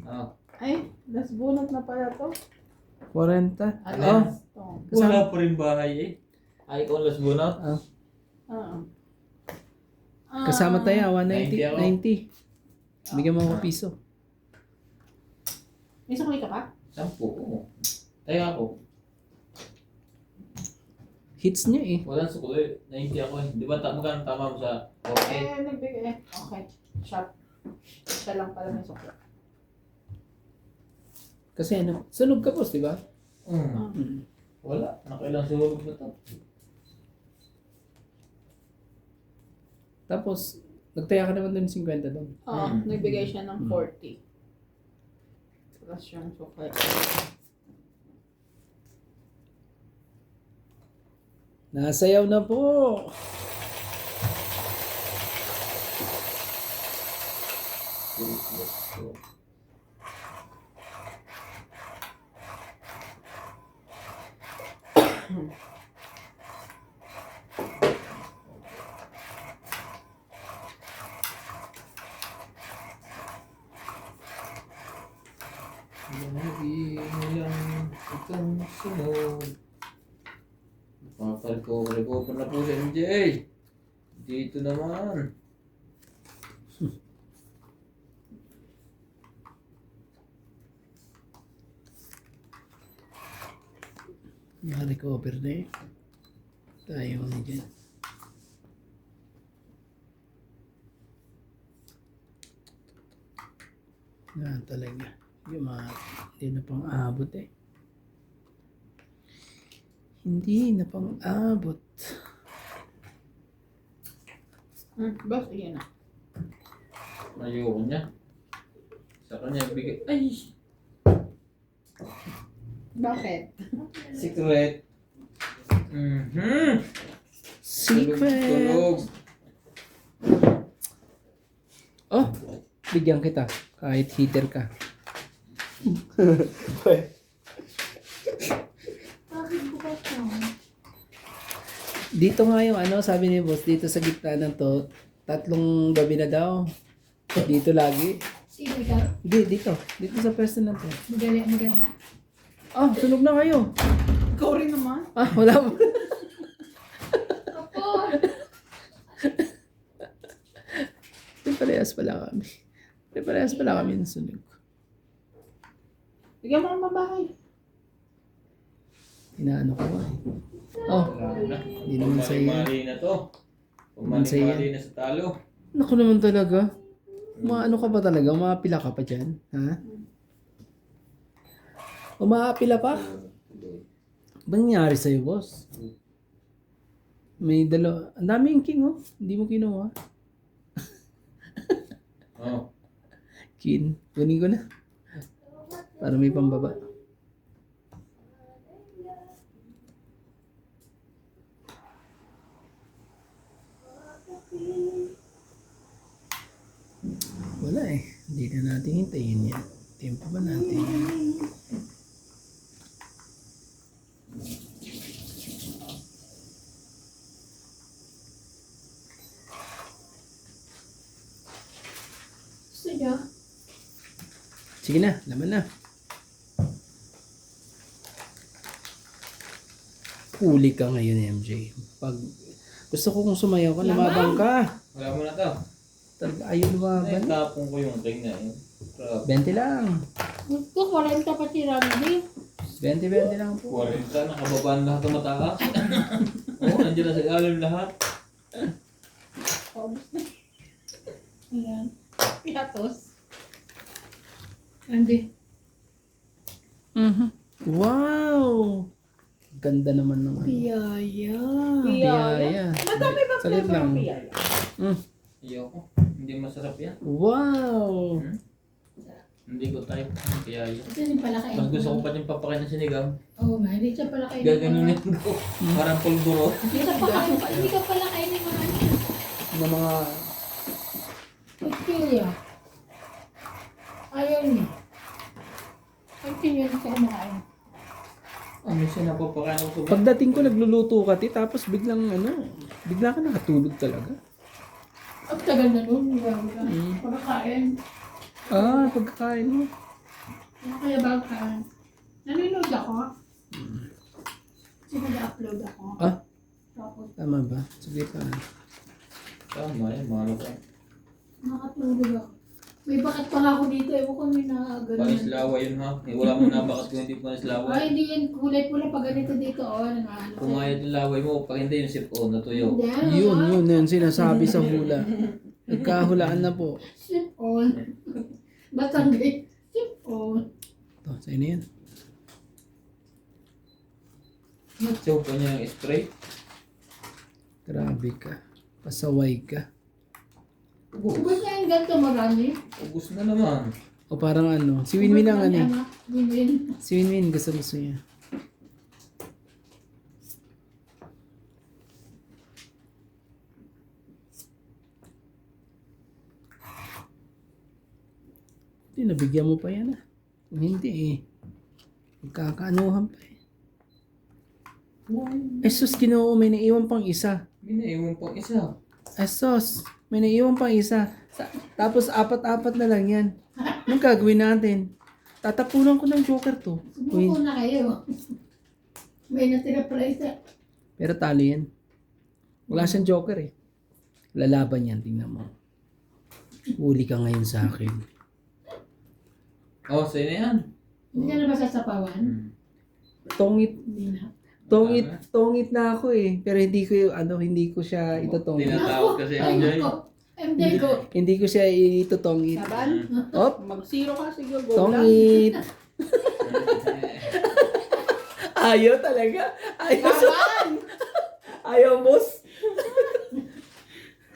Ah. Ay, last bunot na pala to. 40. Alas. Oh. To. Wala pa rin bahay eh. Ay, kung las bunot. Ah. Oo. Kasama tayo, 190. 90 ako. 90. Bigyan mo ako piso. May sukli ka pa? 10. Oo. Tayo ako. Hits niya eh. Walang sukuli. 90 ako eh. Di ba magkano tama mo sa 48? Nagbigay. Okay. Shop. Siya lang pala may sukli. Kasi ano, sunog ka boss, di ba? Mm. Wala. Nakailang suhulog na to. Tapos, nagtaya ka naman dun 50 doon. Oo, nagbigay siya ng 40. Plus yung sukli. Nasayaw na po. Let's go. Lagi lang itong sunod. Nakaka-recover na po si MJ. Dito naman. Na-recover na eh. Tayo na dyan. Na talaga. Hindi na pang abot eh. Hindi na pang-abot. Boss, ayan na. Ayoko niya. Sa kanya, bigay. Ay! Bakit? Secret. Mhm. Secret! Tulog. Oh, bigyan kita. Kahit heater ka. Bakit bukas na? Dito nga yung ano, sabi ni boss, dito sa gitna ng to, 3 gabi na daw. Dito lagi. Sino ka? Hindi, dito. Dito sa pwesto na to. Maganda? Ah, sunog na kayo. Ikaw rin naman. Ah, wala mo. Apo! Parehas pala kami. Parehas pala kami ng sunog. Bigyan mo ng babae. Inaano ko ba eh. Oh, Wala na. hindi naman sa'yo. Pumali na to. Naman sa'yo. Pumali na sa talo. Naku naman talaga. Umaano ka ba talaga? Umapila ka pa dyan? Ha? Umaapila pa? Ba nangyari sa'yo, boss? May dalawa. Ang dami yung king, oh. Hindi mo kinuha. Oh. Kin. Kunin ko na. Para may pambaba. Wala eh. Hindi na natin hintayin yan. Tempo ba natin yan? Gusto niya? Sige na, laman na. Huli ka ngayon, MJ. Pag gusto ko kung sumayaw ka, lumabang ka. Wala mo na to. Talaga, ayaw Ay, lumaban. tapong ko yung king na yun. Grabe. 20 lang. Gusto ko rin pa si Ramsey. 20 lang po. 40, nakababaan lahat ng mataas. Oo, nandiyan na sa ilalim lahat. Paubos na. Ayan. Piatos. Andy. Wow! Ganda naman ng ano. Piyaya. Biyaya. Madami ba Saglit flavor lang. ng piyaya? Ayoko. Hindi masarap yan. Wow! Hindi ko type. Kaya yun. Ito yung palakain. Mas gusto ko pa yung papakain ng sinigang. Oo nga, hindi siya palakain. Gaganunin ko. Parang pulburo. Hindi ka palakain. Hindi ka palakain ng mga ano. Na mga... Bacteria. Ayaw niya. Continue na siya kumakain. Ano siya napapakain ko ba? Pagdating ko, nagluluto ka, ti, tapos biglang ano, bigla ka nakatulog talaga. Ang tagal na nun. Grabe ka. Mm. Pagkakain. Ah, pagkakain mo. Ano kaya ba kain? Nanonood ako. Kasi nag-upload ako. Ah, Tapos tama ba? Sige pa. Tama yan, mahalo ka. nakatulog ako. May bakit pa nga ako dito. Ewan ko may nakagano. Panislawa yun ha. Wala mo na bakit kung hindi panislawa. Ay, hindi yan. Kulay pula pag ganito dito. Oh, ano. Pumayat yung laway mo, pag hindi yung sipon, natuyo. Hindi, ano, Yun sinasabi sa hula. Nagkahulaan na po. Sipon. Batanggay. Sipon. Ito, sa'yo na yan. So, pa niya yung spray. Grabe ka. Pasaway ka. Ubus na yung ganito marami. Ubus na naman. O parang ano, si Winwin ang ano eh. Winwin. Si Winwin gusto niya. Hindi, nabigyan mo pa yan ah. Kung hindi eh. Magkakaanuhan pa eh. Esos, Ginoo, may naiwan pang isa. Binaiwan pang isa. Esos, may naiwan pang isa. Tapos apat-apat na lang yan. Anong gagawin natin? Tatapunan ko ng joker to. Subuko na kayo. May natira pala isa. Pero talo yan. Wala siyang joker eh. Lalaban yan, tingnan mo. Uli ka ngayon sa akin. Oh, sa'yo na yan. Hindi ka na ba sasapawan? Tongit, Hindi na. tongit na ako eh. Pero hindi ko siya itotongit. Tinatawag kasi Ay, ang Joy. nako. MJ ko. Hindi ko siya itotongit. Saban? Op, Mag-zero ka siguro. Go lang. tongit. Ayaw talaga. Ayaw, Laban! ayaw boss.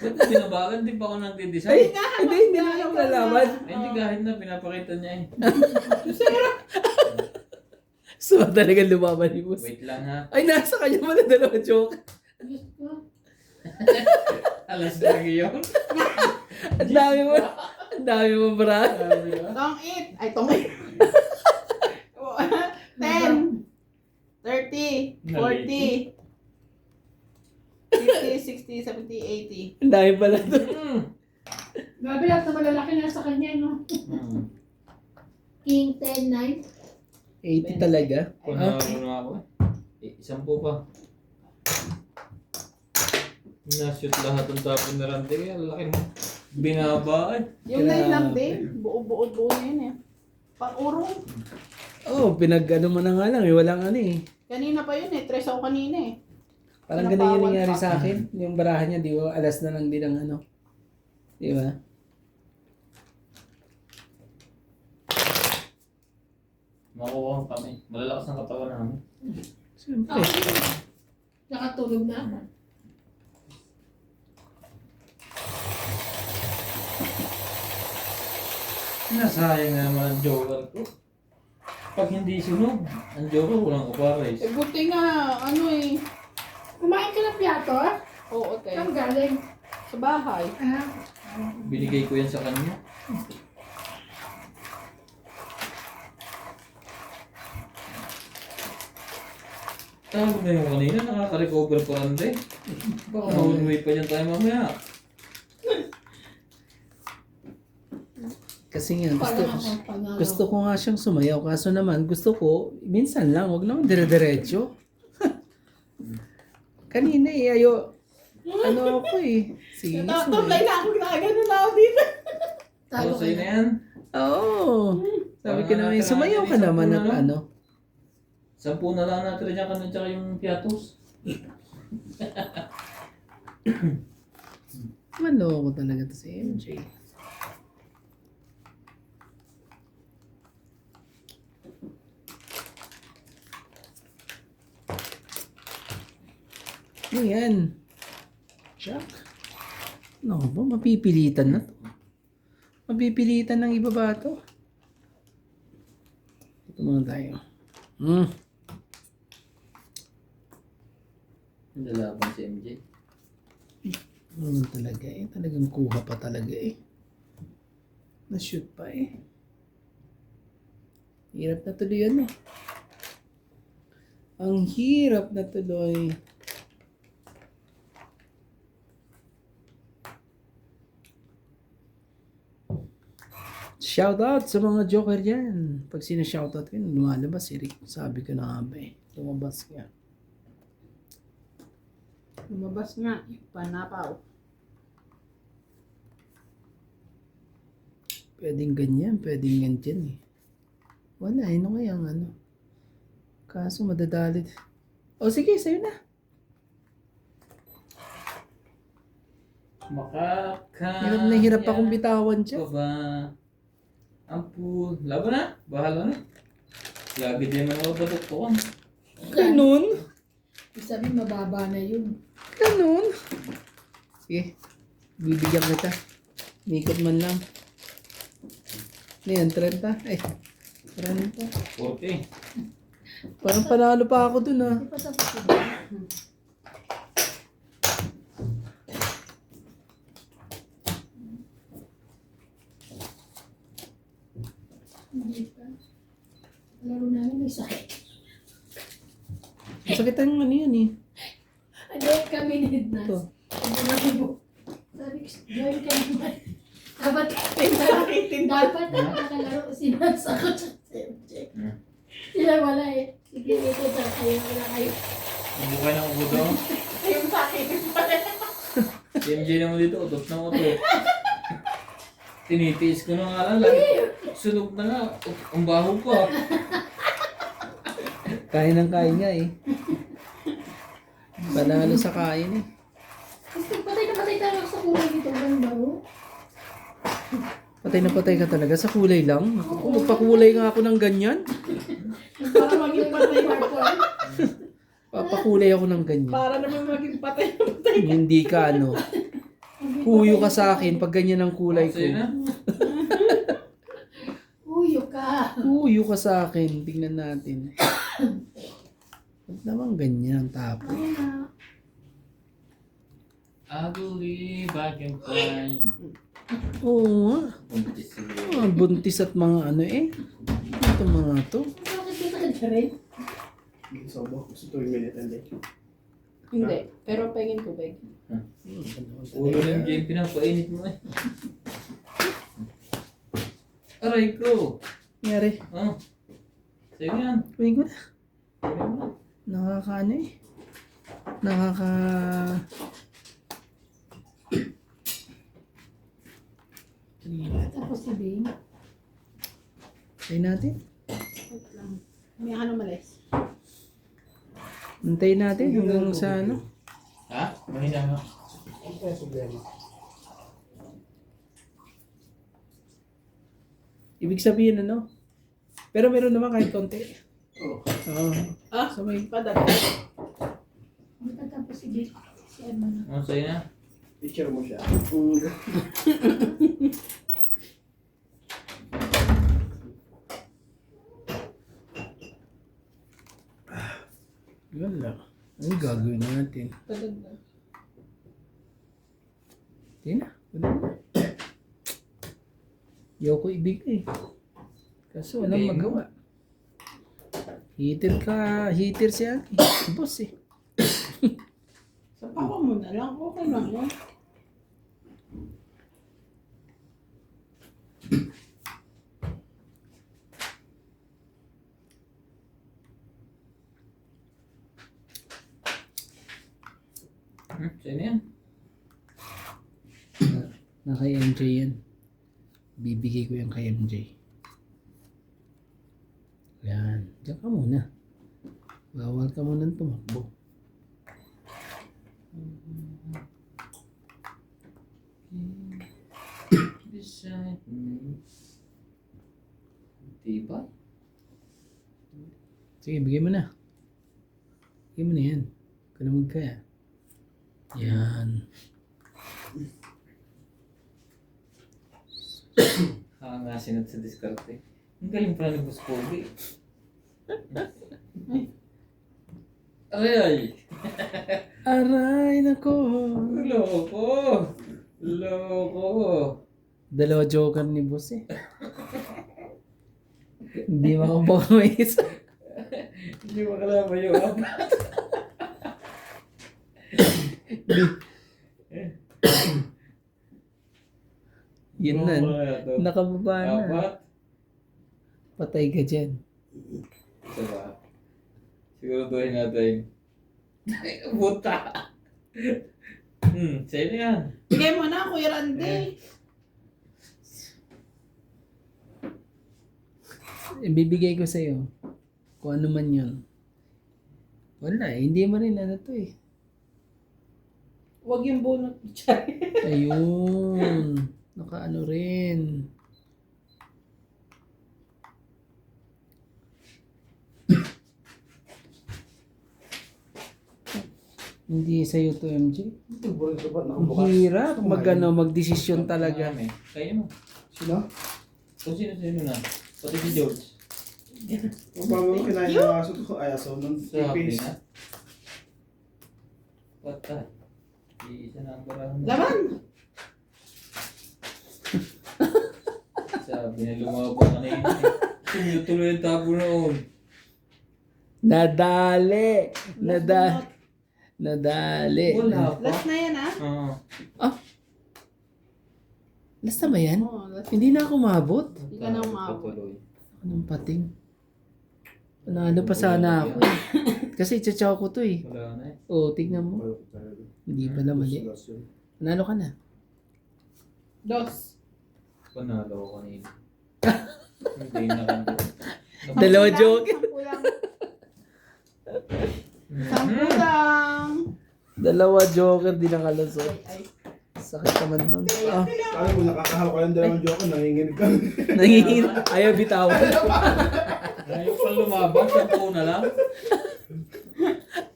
Ba't binabagan? Di pa ako Ay, nagdi-design. hindi na lang nalaman. Ay, hindi kahit na pinapakita niya eh. So, talaga lumaban ni boss. Wait lang ha. Ay, nasa kanya mo na dalawa joke. Diyos ko. Alas na yun. Ang dami mo. Ang dami mo, bra. Tong it. Ay, tong it. 10, 30, 40, 50, 60, 70, 80. Ang dami pala to. Grabe lahat na malalaki na sa kanya, no? King 10, 9. 80 talaga. Kunwari na ako eh. 10 pa. Nashoot lahat ng tapon na rante. Kaya laki mo. Binaba eh. Yung line lang din. Buo na yun eh. Pang-urong. Oo, pinag-ano mo na nga lang eh. Walang ano eh. Kanina pa yun eh. 3 ako kanina eh. Parang ganun yung nangyari sa akin. Yung barahan niya, di ba? Alas na lang din ang ano. Di ba? Makuha kami. Malalakas ang katawan namin. Siyempre. Nakatulog na ako. Nasayang na naman ang joker ko. Pag hindi sunog, ang joker walang kapares. Eh, buti nga, ano eh. Kumain ka ng piyato, ah? Oo, okay. Saan galing? Sa bahay. Ah, Binigay ko yan sa kanya. Tawag na yung kanina, nakaka-recover pa rin din. Baka ma-one-way pa dyan tayo mamaya. Kasi nga, parang ako panalo. gusto ko nga siyang sumayaw. Kaso naman, gusto ko, minsan lang, wag naman dire-diretso. Kanina eh, ano ako eh. Sige, Tatamlay na ako, ginagano na ako dito. Talo Ano ka sa'yo na. na yan? Oo. Sabi ko Parang naman, natira sumayaw ka natin, naman isang at puno, no? ano. 10 na lang natin dyan kanan tsaka yung piatos. Manloko talaga to si MJ. Ano yan? Jack? Ano ba? Mapipilitan na to. Mapipilitan ng iba ba to? Ito muna tayo. Nalaban si MJ. Ano talaga eh. Talagang kuha pa talaga eh. Na-shoot pa eh. Hirap na tuloy yan eh. Ang hirap na tuloy. Shoutout sa mga joker dyan. Pag sina-shoutout ko yun, lumalabas si Rick. Sabi ko na nga ba eh. Lumabas ka. Lumabas nga, panapaw. Pwedeng ganyan, pwedeng ganyan eh. Wala, ano kaya ang ano. Kaso madadalit. O sige, sa'yo na. Hirap na hirap akong bitawan siya. Ba? Ampul. Laban na. Bahala na. Lagi din man ako patuktukan. Ganun? Ibig sabihin, mababa na yun. Ganun? Sige, bibigyan kita. Mikot man lang. Ano yan, 30? Ay, 30. 40. Parang panalo pa ako dun ah. Hindi pa tapos yun. Hindi pa. Laro namin may sakit. Masakit ang ano yan eh. Hindi kami need na. Ito. Sabi ko, join ka naman. Dapat Pinakitin ba? dapat nakakalaro sinasakot sa MJ. Hmm. Sila wala eh. Sige, dito sa kayo na kayo. Mabukay ng ubo daw. Yung sakitin pa rin. Si MJ naman dito, utot na utot. Tinitiis ko na nga lang. Lagi, sunog na nga. Ang baho pa. Kain ng kain nga eh. Panalo sa kain eh. Kasi patay na patay tayo sa kulay dito. Ang baro. Patay na patay ka talaga sa kulay lang. Ako, magpakulay nga ako ng ganyan. Para maging patay pa. Magpakulay ako ng ganyan. Para naman maging patay. Hindi ka ano. Huyo ka sa akin pag ganyan ang kulay ko. Sa'yo na. Uyo ka. Huyo ka sa akin. Tingnan natin. Ba't naman ganyan ang tapo? Ayun na. I believe I can fly. Oo nga. Buntis siguro. Mga buntis at mga ano eh. Ito mga to. Bakit dito ka rin? Sobo, gusto 2 minute and then. Hindi. Pero pengin ko, Beg. Ulo ng game, pinapainit mo eh. Aray ko. Nangyari. Oh. Sa'yo yan. Kuhin ko na. Sa'yo mo na. Nakakaano eh. Tapos sabihin. Try natin. Wait lang. May ano malis. Antayin natin hanggang sa ano. Ha? Mahina nga. Ano kaya problema? Ibig sabihin ano. Pero meron naman kahit konti. Oo. Oo. Ah, So may padagdag. Tapos sabihin. Si Emma na. Ano sa'yo na? Picture mo siya. wala. Ano gagawin natin? Padagdag. Hindi na. Wala na. Ayaw ko ibigay. Kaso walang Ibigay mo. magawa. Heater si Aki. Boss eh. Sa pako mo na lang. Okay lang yun. Sa'yo na yan. Na kay MJ yan. Bibigay ko yan kay MJ. Yan. Diyan ka muna. Bawal ka muna tumakbo. Beside me. Diba? Sige, bigay mo na. Bigay mo na yan. Huwag ka na magkaya. Yan. Hangasin at sa diskarte. Ang galing pala ng Boss Kobe. Aray ay! Aray, nako. Loko! Loko! Dalawa joker ni boss eh. Hindi makabawa may isa. Hindi mo kalaban yung apat. Yun na. Nakababa. Nakababa na. Apat? Patay ka dyan. Isa ba? Siguraduhin natin. Ay, buta! Sa'yo na yan. Bigay mo na, Kuya Randy. Ibibigay ko sa'yo. Kung ano man yun. Wala eh. Hindi mo rin ano to eh. Huwag yung bunot dyan. Ayun. Nakaano rin. Hindi sa'yo to, MJ. Ito, bro, ito ba? Ang Nakabukas. hirap magdesisyon talaga. Kaya mo. Sino? Kung sino na. Pati si George. Kung bago mo kinain ng aso ko, ay aso nun. Sa Ipis. na. What the? Iisa na ang barang mo. Laman! Sabi na lumabang ka na yun. Tuloy ang tabo noon. Nadali. Nadali. Wala pa. Last na yan, ha? Oo. Last na ba yan? Oo, last. Hindi na ako maabot. Hindi ka na umabot. Tuloy. Anong pating? Panalo pa sana ako eh. Kasi tsatsaw ko to eh. Wala na eh. Oo, tignan mo. Hindi pa na mali. Panalo ka na. Dos. Panalo ko kanina. Hindi na kanina. Dalawa Sampu lang, joke. Sampu lang. Sampu lang. Dalawa joker, di nakalusot. Ay, Sakit naman nun. Ah, Alam mo, nakakahalo ka ng dalawang joke, nanginginig ka. nangingin. Ayaw bitawan. Ayaw pa lumabang. 10 na lang.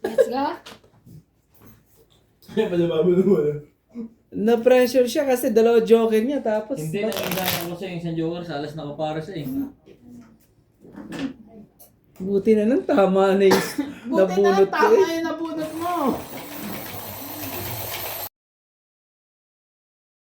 let's go. Talaga? Kaya pala mabulungan. Na-pressure siya kasi dalawa joker niya tapos... Hindi, nakikita ko sa yung isang joker, sa alas nakapara siya eh. Buti na lang tama na yung Buti na nabunot ko tama eh. yung nabunot mo.